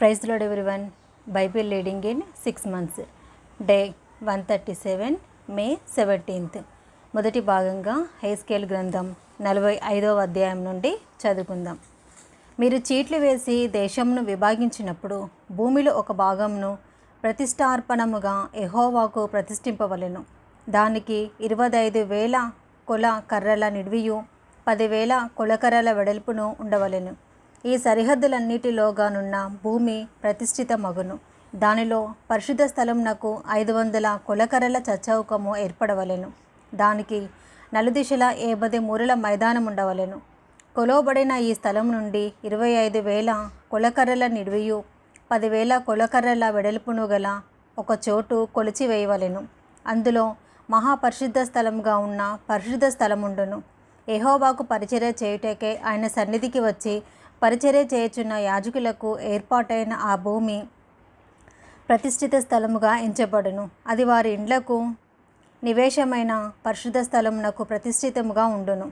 Praise lord everyone. Bible reading in 6 months, day 137, May 17th. మొదటి భాగంగా హెస్కేల్ గ్రంథం 45వ అధ్యాయం నుండి చదువుకుందాం. మీరు చీట్లు వేసి దేశంను విభాగించినప్పుడు భూమిలో ఒక భాగంను ప్రతిష్టార్పణముగా యెహోవాకు ప్రతిష్ఠింపవలెను. దానికి 25,000 కొల కర్రల నిడివియు 10,000 కొలకర్రల వెడల్పును ఉండవలెను. ఈ సరిహద్దులన్నిటిలోగానున్న భూమి ప్రతిష్ఠితమగును. దానిలో పరిశుద్ధ స్థలమునకు 500 కొలకర్రల చచ్చౌకము ఏర్పడవలెను. దానికి నలుదిశల 50 మూరల మైదానం ఉండవలెను. కొలవబడిన ఈ స్థలం నుండి 25,000 కొలకర్రల నిడివియు 10,000 కొలకర్రల వెడల్పును గల ఒక చోటు కొలిచివేయవలెను. అందులో మహాపరిశుద్ధ స్థలముగా ఉన్న పరిశుద్ధ స్థలముండును. యెహోవాకు పరిచర్య చేయుటకే ఆయన సన్నిధికి వచ్చి పరిచర్య చేయుచున్న యాజకులకు ఏర్పాటైన ఆ భూమి ప్రతిష్ఠిత స్థలముగా ఎంచబడును. అది వారి ఇండ్లకు నివేశమైన పరిశుద్ధ స్థలమునకు ప్రతిష్ఠితముగా ఉండును.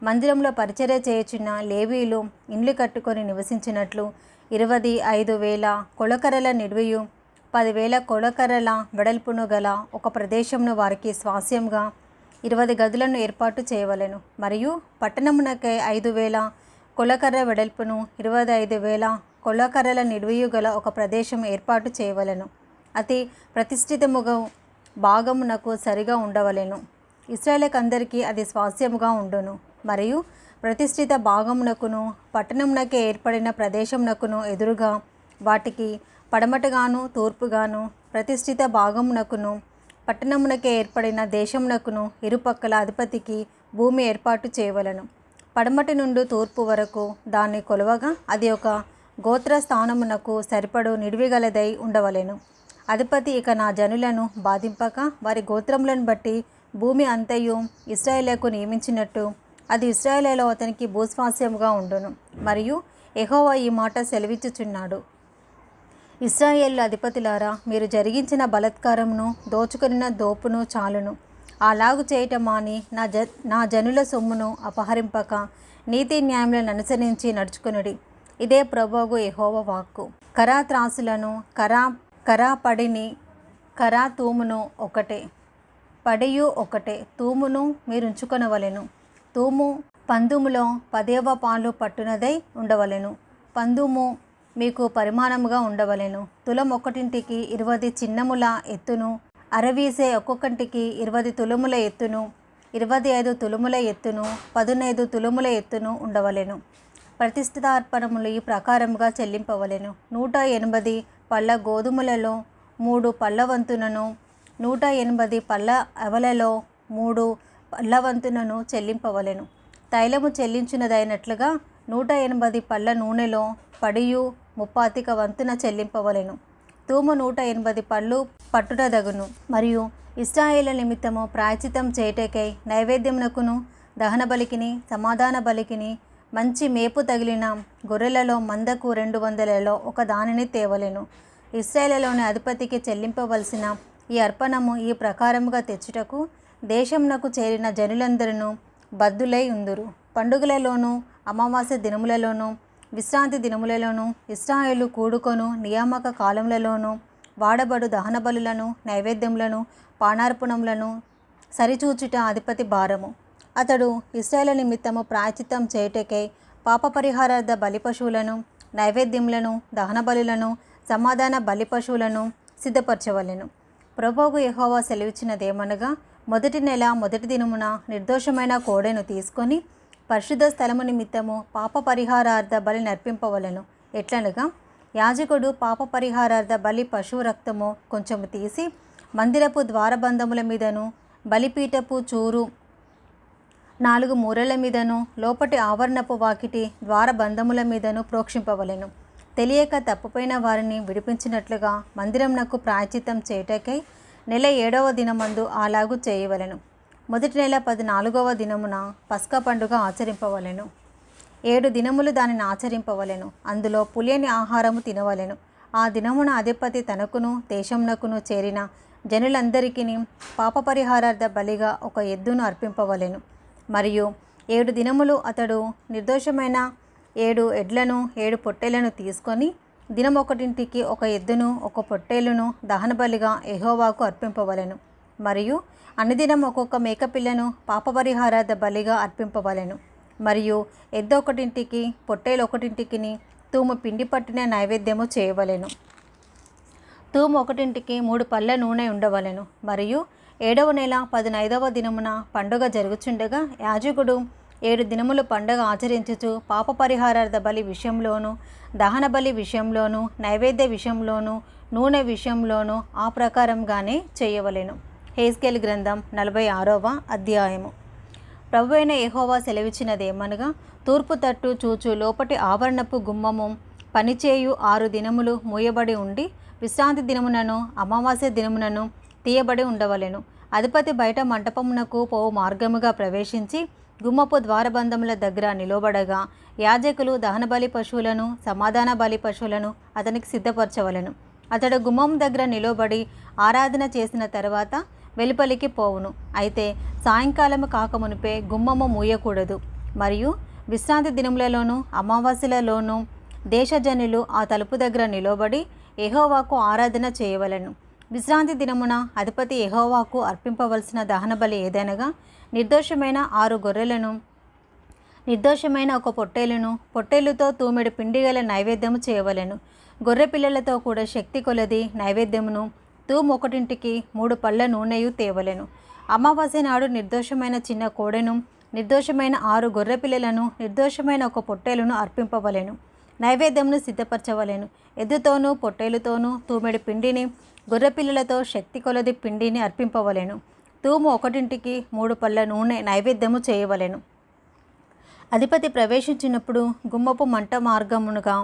మందిరంలో పరిచర్య చేయుచున్న లేవీయులు ఇండ్లు కట్టుకొని నివసించినట్లు 25,000 కొలకర్రల నిడివియు 10,000 కొలకర్రల వెడల్పును గల ఒక ప్రదేశమును వారికి స్వాస్యంగా 20 గదులను ఏర్పాటు చేయవలెను. మరియు పట్టణమునకై 5,000 కొలకర్ర వెడల్పును 25,000 కొలకర్రల నిడివియు గల ఒక ప్రదేశం ఏర్పాటు చేయవలెను. అతి ప్రతిష్ఠితముగా భాగమునకు సరిగా ఉండవలెను. ఇశ్రాయేలుకందరికీ అది స్వాస్యముగా ఉండును. మరియు ప్రతిష్ఠిత భాగమునకును పట్టణమునకే ఏర్పడిన ప్రదేశమునకును ఎదురుగా వాటికి పడమటగాను తూర్పుగాను ప్రతిష్ఠిత భాగమునకును పట్టణమునకే ఏర్పడిన దేశమునకును ఇరుపక్కల అధిపతికి భూమి ఏర్పాటు చేయవలెను. పడమటి నుండి తూర్పు వరకు దాన్ని కొలవగా అది ఒక గోత్ర స్థానమునకు సరిపడు నిడివిగలదై ఉండవలెను. అధిపతి ఇక నా జనులను బాధింపక వారి గోత్రములను బట్టి భూమి అంతయు ఇశ్రాయేలుకు నియమించినట్టు అది ఇశ్రాయేలులో అతనికి భూస్వాస్యముగా ఉండును. మరియు యెహోవా ఈ మాట సెలవిచ్చుచున్నాడు: ఇశ్రాయేలు అధిపతులారా, మీరు జరిగించిన బలాత్కారమును దోచుకొనిన దోపును చాలును. అలాగు చేయటం మాని నా జనుల సొమ్మును అపహరింపక నీతి న్యాయములను అనుసరించి నడుచుకొనుడి. ఇదే ప్రభువు యెహోవా వాక్కు. కరా త్రాసులను కరా పడిని కరా తూమును ఒకటే, పడియు ఒకటే, తూమును మీరుంచుకొనవలెను. తూము పందుములో 10వ పాలు పట్టునదై ఉండవలెను. పందుము మీకు పరిమాణముగా ఉండవలెను. తులం ఒక్కటింటికి 20 చిన్నముల ఎత్తును, అరవీసే ఒక్కొక్కటికి 20 తులముల ఎత్తును, 25 తులముల ఎత్తును, 15 తులముల ఎత్తును ఉండవలెను. ప్రతిష్ఠితార్పణములు ఈ ప్రకారముగా చెల్లింపవలెను. 180 పళ్ళ గోధుమలలో 3 పళ్ళవంతునను, 180 పళ్ళ అవలలో 3 పళ్ళవంతునను చెల్లింపవలెను. తైలము చెల్లించినదైనట్లుగా 180 పళ్ళ నూనెలో పడియు 30 వంతున చెల్లింపవలెను. తూము 180 పళ్ళు పట్టుటదగును. మరియు ఇశ్రాయేలు నిమిత్తము ప్రాయశ్చిత్తం చేయుటకై నైవేద్యమునకును దహన బలికిని సమాధాన బలికిని మంచి మేపు తగిలిన గొర్రెలలో మందకు 200లలో ఒక దానిని తేవలెను. ఇశ్రాయేలులోని అధిపతికి చెల్లింపవలసిన ఈ అర్పణము ఈ ప్రకారముగా తెచ్చుటకు దేశమునకు చేరిన జనులందరూ బద్ధులై ఉందురు. పండుగలలోనూ అమావాస్య దినములలోనూ విశ్రాంతి దినములలోనూ ఇశ్రాయేలు కూడుకొను నియామక కాలములలోనూ వాడబడు దహన బలులను నైవేద్యములను పానార్పణములను సరిచూచుట అధిపతి భారము. అతడు ఇశ్రాయేలు నిమిత్తము ప్రాయశ్చిత్తం చేయుటకై పాప పరిహారార్థ బలి పశువులను నైవేద్యములను దహన బలులను సమాధాన బలి పశువులను సిద్ధపరచవలెను. ప్రభువు యెహోవా సెలవిచ్చినదేమనగా, మొదటి నెల మొదటి దినమున నిర్దోషమైన కోడెను తీసుకొని పరిశుద్ధ స్థలము నిమిత్తము పాప పరిహారార్థ బలి నర్పింపవలెను. ఎట్లనగా, యాజకుడు పాప పరిహారార్థ బలి పశువు రక్తము కొంచెము తీసి మందిరపు ద్వారబంధముల మీదను బలిపీఠపు చూరు 4 మూరల మీదను లోపటి ఆవరణపు వాకిటి ద్వారబంధముల మీదను ప్రోక్షింపవలెను. తెలియక తప్పుపోయిన వారిని విడిపించినట్లుగా మందిరమునకు ప్రాయశ్చిత్తం చేయుటకై నెల 7వ దినమందు అలాగు చేయవలెను. మొదటి నెల 14వ దినమున పస్కా పండుగ ఆచరింపవలెను. 7 దినములు దానిని ఆచరింపవలెను. అందులో పులియని ఆహారము తినవలెను. ఆ దినమున అధిపతి తనకును దేశమునకును చేరిన జనులందరికీ పాప పరిహారార్థ బలిగా ఒక ఎద్దును అర్పింపవలెను. మరియు 7 దినములు అతడు నిర్దోషమైన 7 ఎడ్లను 7 పొట్టేలను తీసుకొని దినం ఒకటింటికి ఒక ఎద్దును ఒక పొట్టేలును దహనబలిగా యెహోవాకు అర్పింపవలెను. మరియు అనుదినం ఒక్కొక్క మేకపిల్లను పాపపరిహారార్థ బలిగా అర్పింపవలెను. మరియు ఎద్దు ఒకటింటికి పొట్టేలు ఒకటింటికిని తూము పిండి పట్టిన నైవేద్యము చేయవలెను. తూము ఒకటింటికి 3 పళ్ళ నూనె ఉండవలెను. మరియు 7వ నెల 15వ దినమున పండుగ జరుగుచుండగా యాజకుడు 7 దినములు పండుగ ఆచరించుచు పాప పరిహారార్థ బలి విషయంలోను, దహన బలి విషయంలోను, నైవేద్య విషయంలోను, నూనె విషయంలోను ఆ ప్రకారంగానే చేయవలెను. హెజ్కేలు గ్రంథం 46వ అధ్యాయము. ప్రభువైన యెహోవా సెలవిచ్చినదేమనగా, తూర్పు తట్టు చూచు లోపటి ఆవరణపు గుమ్మము పనిచేయు 6 దినములు మూయబడి ఉండి విశ్రాంతి దినమునను అమావాస్య దినమునను తీయబడి ఉండవలెను. అధిపతి బయట మంటపమునకు పోవు మార్గముగా ప్రవేశించి గుమ్మపు ద్వారబంధముల దగ్గర నిలబడగా యాజకులు దహనబలి పశువులను సమాధాన బలి పశువులను అతనికి సిద్ధపరచవలెను. అతడు గుమ్మం దగ్గర నిలబడి ఆరాధన చేసిన తర్వాత వెలుపలికి పోవును. అయితే సాయంకాలము కాకమునిపే గుమ్మము మూయకూడదు. మరియు విశ్రాంతి దినములలోను అమావాస్యలలోను దేశజనులు ఆ తలుపు దగ్గర నిలబడి యెహోవాకు ఆరాధన చేయవలెను. విశ్రాంతి దినమున అధిపతి యెహోవాకు అర్పింపవలసిన దహనబలి ఏదనగా నిర్దోషమైన 6 గొర్రెలను, నిర్దోషమైన 1 పొట్టేలును, పొట్టేలుతో తూమెడు పిండిగల నైవేద్యము చేయవలెను. గొర్రె పిల్లలతో కూడా శక్తి కొలది నైవేద్యమును, తూము ఒకటింటికి 3 పళ్ళ నూనెయు తేవలెను. అమావాస్య నాడు నిర్దోషమైన చిన్న కోడెను, నిర్దోషమైన 6 గొర్రె పిల్లలను, నిర్దోషమైన 1 పొట్టేలును అర్పింపవలెను. నైవేద్యమును సిద్ధపరచవలెను. ఎద్దుతోనూ పొట్టేలుతోనూ తూమెడు పిండిని, గొర్రెపిల్లలతో శక్తి కొలది పిండిని అర్పింపవలెను. తూము ఒకటింటికి 3 పళ్ళ నూనె నైవేద్యము చేయవలెను. అధిపతి ప్రవేశించినప్పుడు గుమ్మపు మంట మార్గమునుగా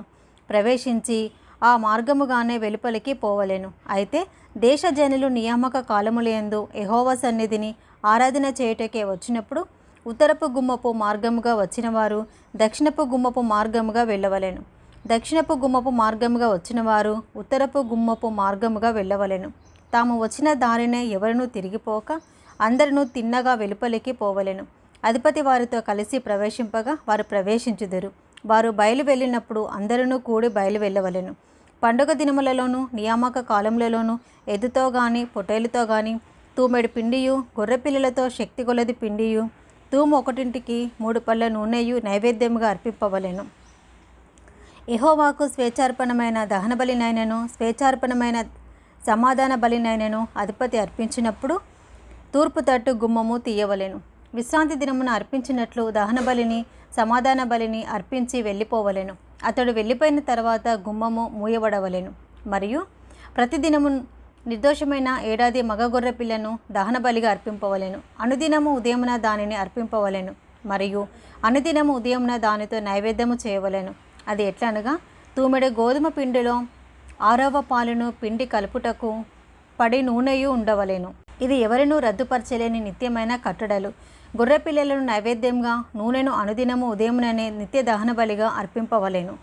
ప్రవేశించి ఆ మార్గముగానే వెలుపలికి పోవలెను. అయితే దేశజనులు నియామక కాలములందు యెహోవా సన్నిధిని ఆరాధన చేయుటకే వచ్చినప్పుడు ఉత్తరపు గుమ్మపు మార్గముగా వచ్చిన వారు దక్షిణపు గుమ్మపు మార్గముగా వెళ్ళవలెను. దక్షిణపు గుమ్మపు మార్గముగా వచ్చిన వారు ఉత్తరపు గుమ్మపు మార్గముగా వెళ్ళవలెను. తాము వచ్చిన దారినే ఎవరునూ తిరిగిపోక అందరినూ తిన్నగా వెలుపలికి పోవలెను. అధిపతి వారితో కలిసి ప్రవేశింపగా వారు ప్రవేశించుదురు. వారు బయలు వెళ్ళినప్పుడు అందరూ కూడి బయలు వెళ్ళవలెను. పండుగ దినములలోనూ నియామక కాలములలోనూ ఎద్దుతో గాని పొట్టేలుతో గాని తూమెడు పిండియు, గొర్రెపిల్లలతో శక్తి కొలది పిండియు, తూము ఒకటింటికి 3 పళ్ళ నూనెయు నైవేద్యముగా అర్పింపవలెను. యెహోవాకు స్వేచ్ఛార్పణమైన దహన బలినైనను స్వేచ్ఛార్పణమైన సమాధాన బలినైనను అధిపతి అర్పించినప్పుడు తూర్పు తట్టు గుమ్మము తీయవలెను. విశ్రాంతి దినమున అర్పించినట్లు దహన బలిని సమాధాన బలిని అర్పించి వెళ్ళిపోవలెను. అతడు వెళ్ళిపోయిన తర్వాత గుమ్మము మూయబడవలెను. మరియు ప్రతిదినము నిర్దోషమైన ఏడాది మగ గొర్రె పిల్లను దహన బలిగా అర్పింపవలెను. అనుదినము ఉదయమున దానిని అర్పింపవలెను. మరియు అనుదినము ఉదయమున దానితో నైవేద్యము చేయవలెను. అది ఎట్లనగా తూమెడు గోధుమ పిండిలో 6వ పాలును పిండి కలుపుటకు పడి నూనెయు ఉండవలెను. ఇది ఎవరినూ రద్దుపరచలేని నిత్యమైన కట్టడలు. గొర్రె పిల్లలను నైవేద్యంగా నూనెను అనుదినము ఉదయముననే నిత్య దహన బలిగా అర్పింపవలెను.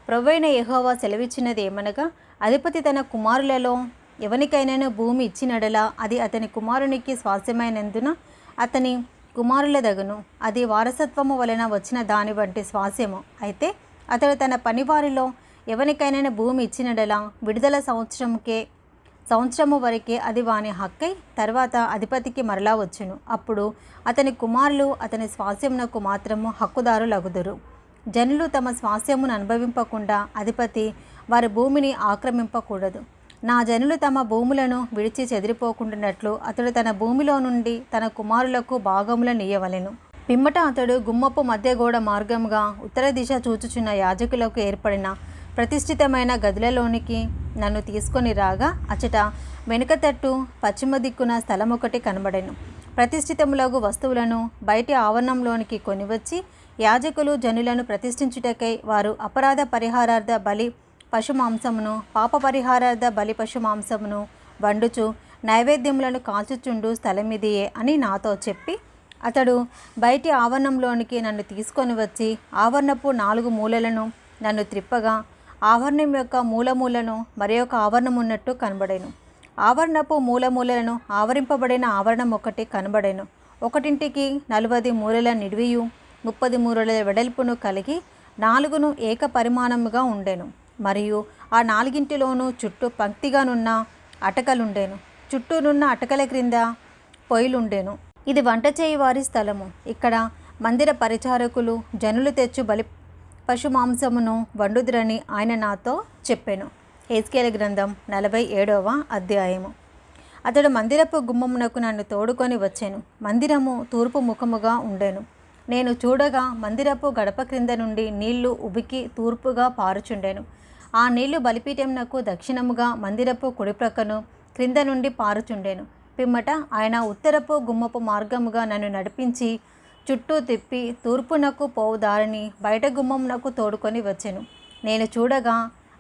ప్రభువైన యెహోవా సెలవిచ్చినది ఏమనగా, అధిపతి తన కుమారులలో ఎవనికైనాను భూమి ఇచ్చినడలా అది అతని కుమారునికి స్వాస్యమైనందున అతని కుమారులదగును. అది వారసత్వము వలన వచ్చిన దాని వంటి స్వాస్యము. అయితే అతడు తన పనివారిలో ఎవనికైనా భూమి ఇచ్చినడలా విడుదల సంవత్సరము వరకే అది వాని హక్కై తర్వాత అధిపతికి మరలా వచ్చును. అప్పుడు అతని కుమారులు అతని స్వాస్యమునకు మాత్రము హక్కుదారులగుదురు. జనులు తమ స్వాస్యమును అనుభవింపకుండా అధిపతి వారి భూమిని ఆక్రమింపకూడదు. నా జనులు తమ భూములను విడిచి చెదిరిపోకుండానట్లు అతడు తన భూమిలో నుండి తన కుమారులకు భాగములను ఇయ్యవలెను. పిమ్మట అతడు గుమ్మపు మధ్య గోడ మార్గముగా ఉత్తర దిశ చూచుచున్న యాజకులకు ఏర్పడిన ప్రతిష్ఠితమైన గదులలోనికి నన్ను తీసుకొని రాగా అచట వెనుక తట్టు పశ్చిమ దిక్కున స్థలమొకటి కనబడెను. ప్రతిష్ఠితములగు వస్తువులను బయటి ఆవరణంలోనికి కొనివచ్చి యాజకులు జనులను ప్రతిష్ఠించుటకై వారు అపరాధ పరిహారార్థ బలి పశుమాంసమును పాప పరిహారార్థ బలి పశుమాంసమును వండుచు నైవేద్యములను కాల్చుచుండు స్థలమిదియే అని నాతో చెప్పి అతడు బయటి ఆవరణంలోనికి నన్ను తీసుకొని వచ్చి ఆవరణపు 4 మూలలను నన్ను త్రిప్పగా ఆవరణం యొక్క మూలమూలను మరి ఒక ఆవరణం ఉన్నట్టు కనబడెను. ఆవరణపు మూలమూలను ఆవరింపబడిన ఆవరణం ఒకటి కనబడెను. ఒకటింటికి 40 మూరల నిడివియు 30 మూరల వెడల్పును కలిగి 4 ఏక పరిమాణముగా ఉండెను. మరియు ఆ నాలుగింటిలోనూ చుట్టూ పంక్తిగానున్న అటకలుండెను. చుట్టూనున్న అటకల క్రింద పొయ్యిలుండెను. ఇది వంట చేయి వారి స్థలము. ఇక్కడ మందిర పరిచారకులు జనులు తెచ్చు బలి పశు మాంసమును వండుదురని ఆయన నాతో చెప్పెను. హెజ్కేలు గ్రంథం 47వ అధ్యాయము. అతడు మందిరపు గుమ్మమునకు నన్ను తోడుకొని వచ్చెను. మందిరము తూర్పు ముఖముగా ఉండెను. నేను చూడగా మందిరపు గడప క్రింద నుండి నీళ్లు ఉబికి తూర్పుగా పారుచుండెను. ఆ నీళ్లు బలిపీఠమునకు దక్షిణముగా మందిరపు కుడిప్రక్కను క్రింద నుండి పారుచుండెను. పిమ్మట ఆయన ఉత్తరపు గుమ్మపు మార్గముగా నన్ను నడిపించి చుట్టూ తిప్పి తూర్పునకు పోవు దారిని బయట గుమ్మమునకు తోడుకొని వచ్చెను. నేను చూడగా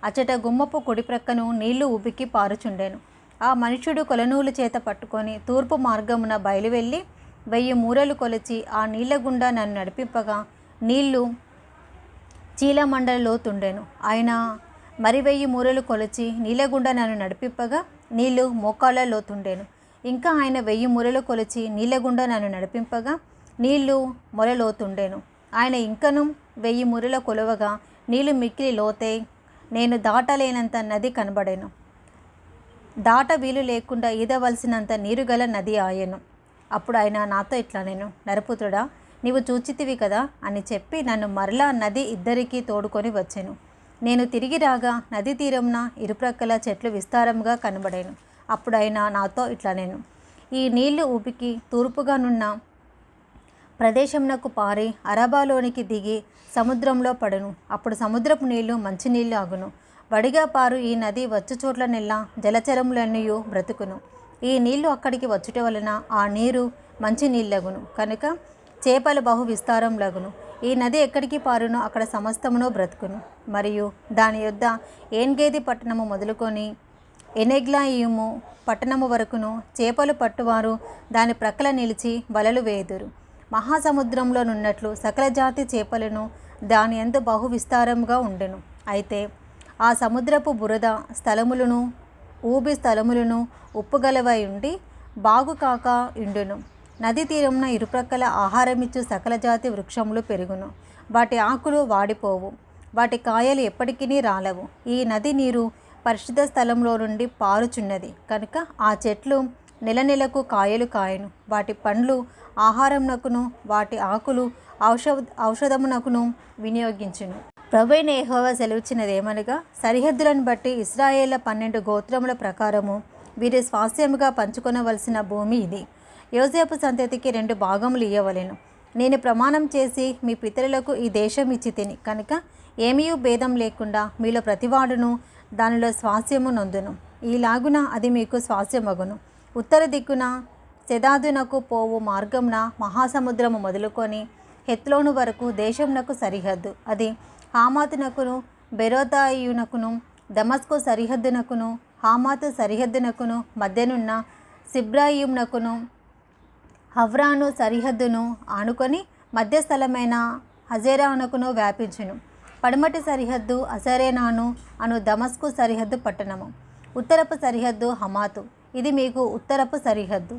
అచట గుమ్మపు కుడిప్రక్కను నీళ్లు ఉబికి పారుచుండెను. ఆ మనుష్యుడు కొలనూలు చేత పట్టుకొని తూర్పు మార్గమున బయలువెళ్ళి 1000 మూరలు కొలిచి ఆ నీళ్ల గుండా నన్ను నడిపింపగా నీళ్లు చీలమండల లోతుండెను. ఆయన మరి 1000 మూరలు కొలిచి నీళ్ళగుండా నన్ను నడిపింపగా నీళ్లు మోకాళ్ళ లోతుండెను. ఇంకా ఆయన 1000 మూరలు కొలిచి నీళ్ళగుండా నన్ను నడిపింపగా నీళ్లు మొలలోతుండెను. ఆయన ఇంకను 1000 మూరల కొలవగా నీళ్లు మిక్కిలి లోతై నేను దాటలేనంత నది కనబడెను. దాట వీలు లేకుండా ఈదవలసినంత నీరుగల నది ఆయెను. అప్పుడు ఆయన నాతో ఇట్లా నేను నరపుత్రుడా నీవు చూచితివి కదా అని చెప్పి నన్ను మరలా నది ఇద్దరికీ తోడుకొని వచ్చెను. నేను తిరిగి రాగా నది తీరమున ఇరుప్రక్కల చెట్లు విస్తారముగా కనబడేను. అప్పుడు ఆయన నాతో ఇట్లా నేను ఈ నీళ్లు ఊపికి తూర్పుగానున్న ప్రదేశమునకు పారి అరబాలోనికి దిగి సముద్రంలో పడును. అప్పుడు సముద్రపు నీళ్లు మంచినీళ్ళు ఆగును. వడిగా పారు ఈ నది వచ్చు చోట్ల నెల్లా జలచరములన్నీ బ్రతుకును. ఈ నీళ్లు అక్కడికి వచ్చుట వలన ఆ నీరు మంచి నీళ్ళగును కనుక చేపలు బహు విస్తారంలగును. ఈ నది ఎక్కడికి పారునో అక్కడ సమస్తమును బ్రతుకును. మరియు దాని యొద్ద ఏన్గేది పట్టణము మొదలుకొని ఎనెగ్లాయిము పట్టణము వరకును చేపలు పట్టువారు దాని ప్రక్కల నిలిచి వలలు వేయుదురు. మహాసముద్రంలో నున్నట్లు సకల జాతి చేపలను దాని యందు బహు విస్తారముగా ఉండెను. అయితే ఆ సముద్రపు బురద స్థలములను ఊబి స్థలములను ఉప్పుగలవై ఉండి బాగుకాక ఇండును. నది తీరమున ఇరుప్రక్కల ఆహారమిచ్చు సకల జాతి వృక్షములు పెరుగును. వాటి ఆకులు వాడిపోవు, వాటి కాయలు ఎప్పటికీ రాలవు. ఈ నది నీరు పరిశుద్ధ స్థలంలో నుండి పారుచున్నది కనుక ఆ చెట్లు నెలకు కాయలు కాయను. వాటి పండ్లు ఆహారమునకును వాటి ఆకులు ఔషధమునకును వినియోగించును. ప్రభువైన యెహోవా సెలవిచ్చినదేమనగా సరిహద్దులను బట్టి ఇశ్రాయేళ్ల 12 గోత్రముల ప్రకారము వీరి స్వాస్థ్యముగా పంచుకొనవలసిన భూమి ఇది. యోసేపు సంతతికి 2 భాగములు ఇయ్యవలెను. నేను ప్రమాణం చేసి మీ పితరులకు ఈ దేశం ఇచ్చి తిని కనుక ఏమీ భేదం లేకుండా మీలో ప్రతివాడును దానిలో స్వాస్థ్యము నొందును. ఈలాగున అది మీకు స్వాస్థ్యమగును. ఉత్తర దిక్కున సెదాదునకు పోవు మార్గమున మహాసముద్రము మొదలుకొని హెత్లోను వరకు దేశమునకు సరిహద్దు. అది హామాతునకును బెరోతాయునకును దమస్కు సరిహద్దునకును హామాతు సరిహద్దునకును మధ్యనున్న సిబ్రాయిమునకును హవ్రాను సరిహద్దును ఆనుకొని మధ్యస్థలమైన హజేరానుకును వ్యాపించును. పడమటి సరిహద్దు అసరేనాను అను దమస్కు సరిహద్దు పట్టణము. ఉత్తరపు సరిహద్దు హమాతు, ఇది మీకు ఉత్తరపు సరిహద్దు.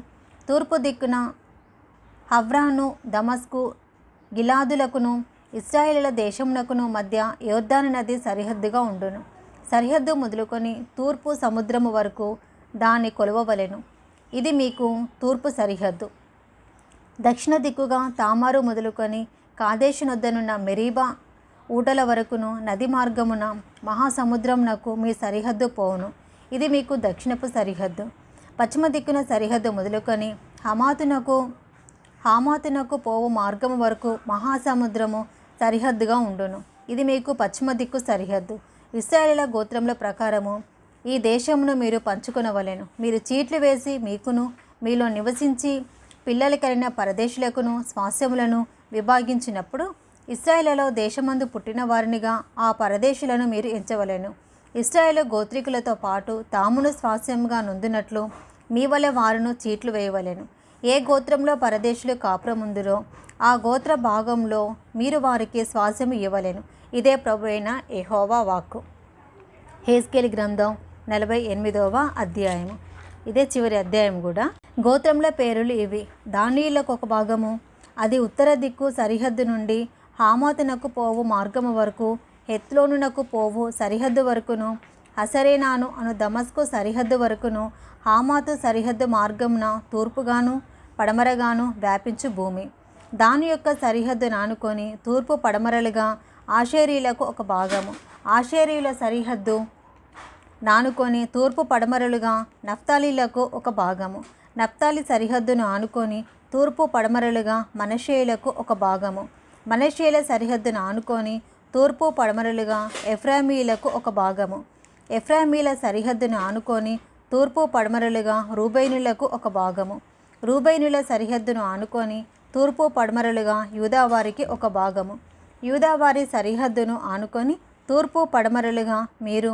తూర్పు దిక్కున హవ్రాను దమస్కు గిలాదులకును ఇశ్రాయేలుల దేశమునకును మధ్య యోర్దాను నది సరిహద్దుగా ఉండును. సరిహద్దు మొదలుకొని తూర్పు సముద్రము వరకు దాన్ని కొలవవలెను. ఇది మీకు తూర్పు సరిహద్దు. దక్షిణ దిక్కుగా తామారు మొదలుకొని కాదేశు నొద్దనున్న మెరీబా ఊటల వరకును నది మార్గమున మహాసముద్రమునకు మీ సరిహద్దు పోవును. ఇది మీకు దక్షిణపు సరిహద్దు. పశ్చిమ దిక్కున సరిహద్దు మొదలుకొని హామాతునకు పోవు మార్గము వరకు మహాసముద్రము సరిహద్దుగా ఉండును. ఇది మీకు పశ్చిమ దిక్కు సరిహద్దు. ఇశ్రాయేలుల గోత్రముల ప్రకారము ఈ దేశమును మీరు పంచుకొనవలెను. మీరు చీట్లు వేసి మీకును మీలో నివసించి పిల్లలు కలిగిన పరదేశులకును స్వాస్థ్యములను విభాగించినప్పుడు ఇశ్రాయేలులో దేశమందు పుట్టిన వారినిగా ఆ పరదేశులను మీరు ఎంచవలెను. ఇశ్రాయేలు గోత్రికులతో పాటు తామును స్వాస్థ్యముగా నొందినట్లు మీ వలె వారును చీట్లు వేయవలెను. ఏ గోత్రంలో పరదేశులు కాపురముందురో ఆ గోత్ర భాగంలో మీరు వారికి స్వాస్థ్యము ఇవ్వవలెను. ఇదే ప్రభువైన యెహోవా వాక్కు. హెజ్కేలు గ్రంథం 48వ అధ్యాయము. ఇదే చివరి అధ్యాయం కూడా. గోత్రముల పేరులు ఇవి. దానియేలుకు ఒక భాగము, అది ఉత్తర దిక్కు సరిహద్దు నుండి హామాతునకు పోవు మార్గము వరకు హెత్లోనునకు పోవు సరిహద్దు వరకును, హసరేనాను అను దమస్కు సరిహద్దు వరకును, హామాతు సరిహద్దు మార్గమున తూర్పుగాను పడమరగాను వ్యాపించు భూమి. దాని యొక్క సరిహద్దును ఆనుకొని తూర్పు పడమరలుగా ఆషేరీలకు ఒక భాగము, ఆషేరీల సరిహద్దు నానుకొని తూర్పు పడమరలుగా నఫ్తాలీలకు ఒక భాగము, నఫ్తాలి సరిహద్దును ఆనుకొని తూర్పు పడమరలుగా మనష్షేయులకు ఒక భాగము, మనష్షేయుల సరిహద్దును ఆనుకొని తూర్పు పడమరలుగా ఎఫ్రాయిమీయులకు ఒక భాగము, ఎఫ్రాయిమీల సరిహద్దును ఆనుకొని తూర్పు పడమరలుగా రూబేనులకు ఒక భాగము, రూబేనుల సరిహద్దును ఆనుకొని తూర్పు పడమరలుగా యూదావారికి ఒక భాగము, యూదావారి సరిహద్దును ఆనుకొని తూర్పు పడమరలుగా మీరు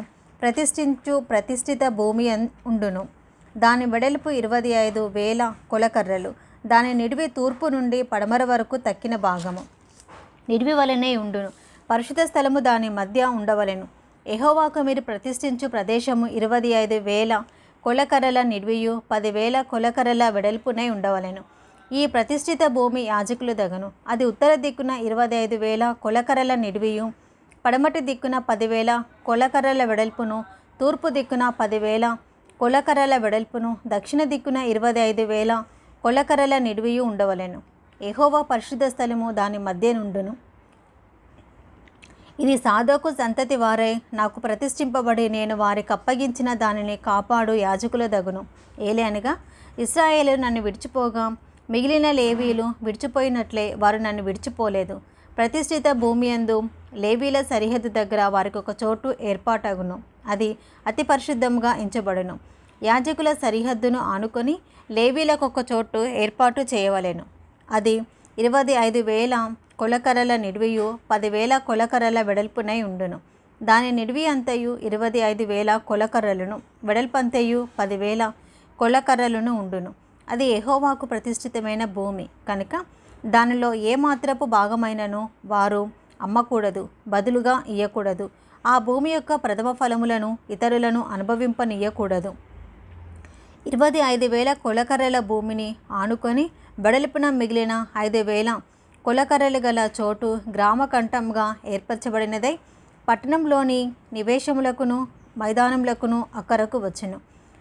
ప్రతిష్ఠిత భూమి ఉండును. దాని వెడల్పు 25,000 కొలకర్రలు. దాని నిడివి తూర్పు నుండి పడమర వరకు తక్కిన భాగము నిడివి వలనే ఉండును. పరిశుద్ధ స్థలము దాని మధ్య ఉండవలెను. యెహోవాకు మీరు ప్రతిష్ఠించు ప్రదేశము 25,000 కొలకర్రల నిడివియు 10,000 కొలకర్రల వెడల్పునై ఉండవలెను. ఈ ప్రతిష్ఠిత భూమి యాజకులు దగను. అది ఉత్తర దిక్కున 25,000 కొలకర్రల నిడివియు, పడమటి దిక్కున 10,000 కొలకర్రల వెడల్పును, తూర్పు దిక్కున 10,000 కొలకర్రల వెడల్పును, దక్షిణ దిక్కున 25,000 కొలకర్రల నిడివియు ఉండవలెను. యెహోవా పరిశుద్ధ స్థలము దాని మధ్య నుండును. ఇది సాదోకు సంతతి వారై నాకు ప్రతిష్ఠింపబడి నేను వారికి అప్పగించిన దానిని కాపాడు యాజకుల దగును. ఏలే ఇశ్రాయేలు నన్ను విడిచిపోగా మిగిలిన లేవీలు విడిచిపోయినట్లే వారు నన్ను విడిచిపోలేదు. ప్రతిష్ఠిత భూమి యందు లేవీల సరిహద్దు దగ్గర వారికి ఒక చోటు ఏర్పాటగును. అది అతి పరిశుద్ధంగా ఎంచబడును. యాజకుల సరిహద్దును ఆనుకొని లేవీలకు ఒక చోటు ఏర్పాటు చేయవలెను. అది 25,000 కొలకర్రల నిడివియు 10,000 కొలకర్రల వెడల్పునై ఉండును. దాని నిడివి అంతయు 25,000 కొలకర్రలను, వెడల్పంతయు 10,000 కొలకర్రలను ఉండును. అది యెహోవాకు ప్రతిష్ఠితమైన భూమి కనుక దానిలో ఏమాత్రపు భాగమైనను వారు అమ్మకూడదు, బదులుగా ఇయ్యకూడదు. ఆ భూమి యొక్క ప్రథమ ఫలములను ఇతరులను అనుభవింపనీయకూడదు. 25,000 కొలకర్రల భూమిని ఆనుకొని వెడల్పున మిగిలిన 5,000 కొలకర్రలు గల చోటు గ్రామకంఠంగా ఏర్పరచబడినదై పట్టణంలోని నివేశములకును మైదానములకును అక్కరకు వచ్చును.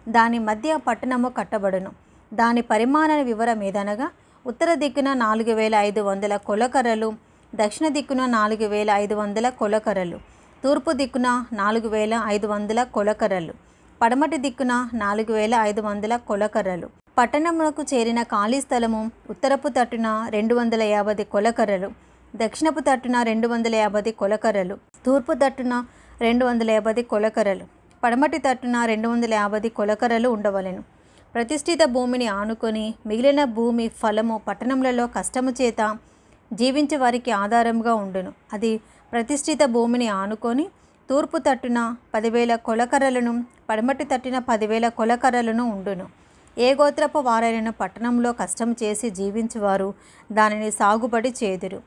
దాని మధ్య పట్టణము కట్టబడును. దాని పరిమాణ వివరమేదనగా ఉత్తర దిక్కున 4,500 కొలకర్రలు, దక్షిణ దిక్కున 4,500 కొలకర్రలు, తూర్పు దిక్కున 4,500 కొలకర్రలు, పడమటి దిక్కున 4,500 కొలకర్రలు. పట్టణమునకు చేరిన ఖాళీ స్థలము ఉత్తరపు తట్టున 250 కొలకర్రలు, దక్షిణపు తట్టున 250 కొలకర్రలు, తూర్పు తట్టున 250 కొలకర్రలు, పడమటి తట్టున 250 కొలకర్రలు ఉండవలెను. ప్రతిష్ఠిత భూమిని ఆనుకొని మిగిలిన భూమి ఫలము పట్టణములలో కష్టము చేత జీవించే వారికి ఆధారముగా ఉండును. అది ప్రతిష్ఠిత భూమిని ఆనుకొని తూర్పు తట్టున 10,000 కొలకర్రలను, పడమటి తట్టున 10,000 కొలకర్రలను ఉండును. ఏ గోత్రపు వారైనను పట్టణంలో కష్టం చేసి జీవించువారు దానిని సాగుబడి చేదురు.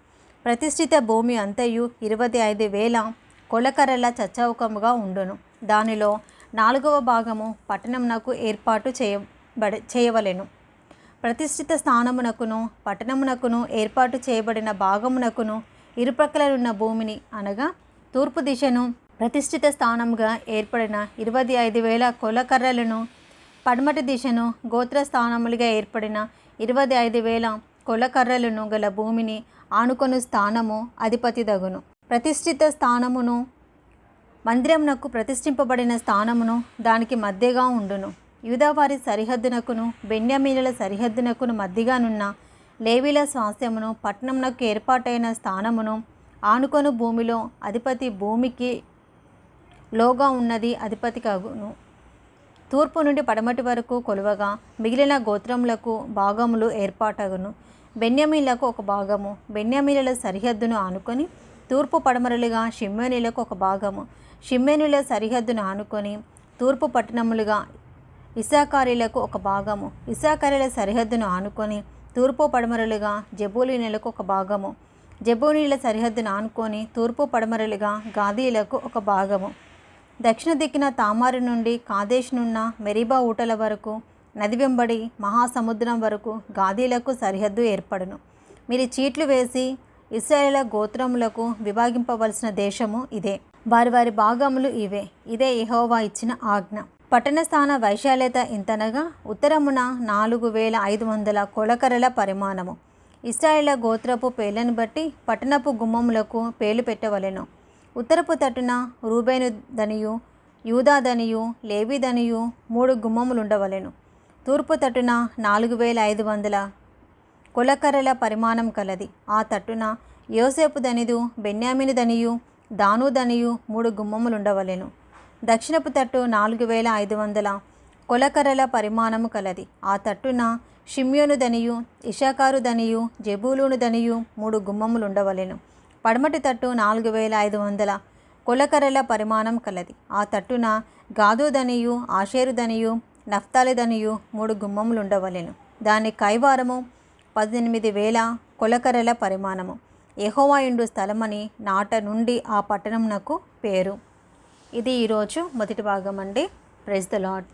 ప్రతిష్ఠిత భూమి అంతయు 25,000 కొలకర్రల చచ్చౌకముగా ఉండును. దానిలో 4వ భాగము పట్టణమునకు ఏర్పాటు చేయవలెను. ప్రతిష్ఠిత స్థానమునకును పట్టణమునకును ఏర్పాటు చేయబడిన భాగమునకును ఇరుప్రక్కలనున్న భూమిని అనగా తూర్పు దిశను ప్రతిష్ఠిత స్థానముగా ఏర్పడిన 25,000 కొలకర్రలను, పడమటి దిశను గోత్రస్థానములుగా ఏర్పడిన 25,000 కొలకర్రలను గల భూమిని ఆనుకొని స్థానము అధిపతి దగును. ప్రతిష్ఠిత స్థానమును మందిరమునకు ప్రతిష్ఠింపబడిన స్థానమును దానికి మధ్యగా ఉండును. యూదావారి సరిహద్దునకును బెన్యామీనుల సరిహద్దునకును మధ్యగానున్న లేవీల స్వాస్థ్యమును పట్టణమునకు ఏర్పాటైన స్థానమును ఆనుకొను భూమిలో అధిపతి భూమికి లోగా ఉన్నది అధిపతి కగును. తూర్పు నుండి పడమటి వరకు కొలువగా మిగిలిన గోత్రములకు భాగములు ఏర్పాటగును. బెన్యామీనులకు ఒక భాగము బెన్యామీనుల సరిహద్దును ఆనుకొని తూర్పు పడమరలుగా షిమ్యోనీలకు ఒక భాగము, షిమ్యోనీల సరిహద్దును ఆనుకొని తూర్పు పట్టణములుగా ఇశ్శాఖారీలకు ఒక భాగము, ఇశ్శాఖారీల సరిహద్దును ఆనుకొని తూర్పు పడమరలుగా జెబూలూనీలకు ఒక భాగము, జెబూలూనీల సరిహద్దును ఆనుకొని తూర్పు పడమరలుగా గాదీలకు ఒక భాగము. దక్షిణ దిక్కున తామారు నుండి కాదేశునున్న మెరీబా ఊటల వరకు నది వెంబడి మహాసముద్రం వరకు గాదీలకు సరిహద్దు ఏర్పడును. మీరు చీట్లు వేసి ఇశ్రాయేలు గోత్రములకు విభాగింపవలసిన దేశము ఇదే. వారి వారి భాగములు ఇవే. ఇదే యెహోవా ఇచ్చిన ఆజ్ఞ. పట్టణ స్థాన వైశాల్యత ఇంతనగా ఉత్తరమున 4500 కొలకరల పరిమాణము. ఇశ్రాయేలు గోత్రపు పేర్లను బట్టి పట్టణపు గుమ్మములకు పేర్లు పెట్టవలెను. ఉత్తరపు తట్టున రూబేను దనియు, యూదా దనియు, లేవి దనియు 3 గుమ్మములుండవలెను. తూర్పు తట్టున 4500 కొలకర్రల పరిమాణం కలది. ఆ తట్టున యోసేపు దనియు, బెన్యామీను దనియు, దాను దనియు 3 గుమ్మములుండవలెను. దక్షిణపు తట్టు 4500 కొలకర్రల పరిమాణము కలది. ఆ తట్టున షిమ్యోను దనియు, ఇషాకారు దనియు, జెబూలూను దనియు 3 గుమ్మములుండవలెను. పడమటి తట్టు 4500 కొలకర్రల పరిమాణం కలది. ఆ తట్టున గాదు దనియు, ఆషేరు దనియు, నఫ్తాలి దనియు 3 గుమ్మములుండవలెను. దాని కైవారము 18000 కొలకర్రల పరిమాణము. యెహోవా ఇండు స్థలమని నాట నుండి ఆ పట్టణమునకు పేరు. ఇది ఈరోజు మొదటి భాగం అండి. Praise the lord.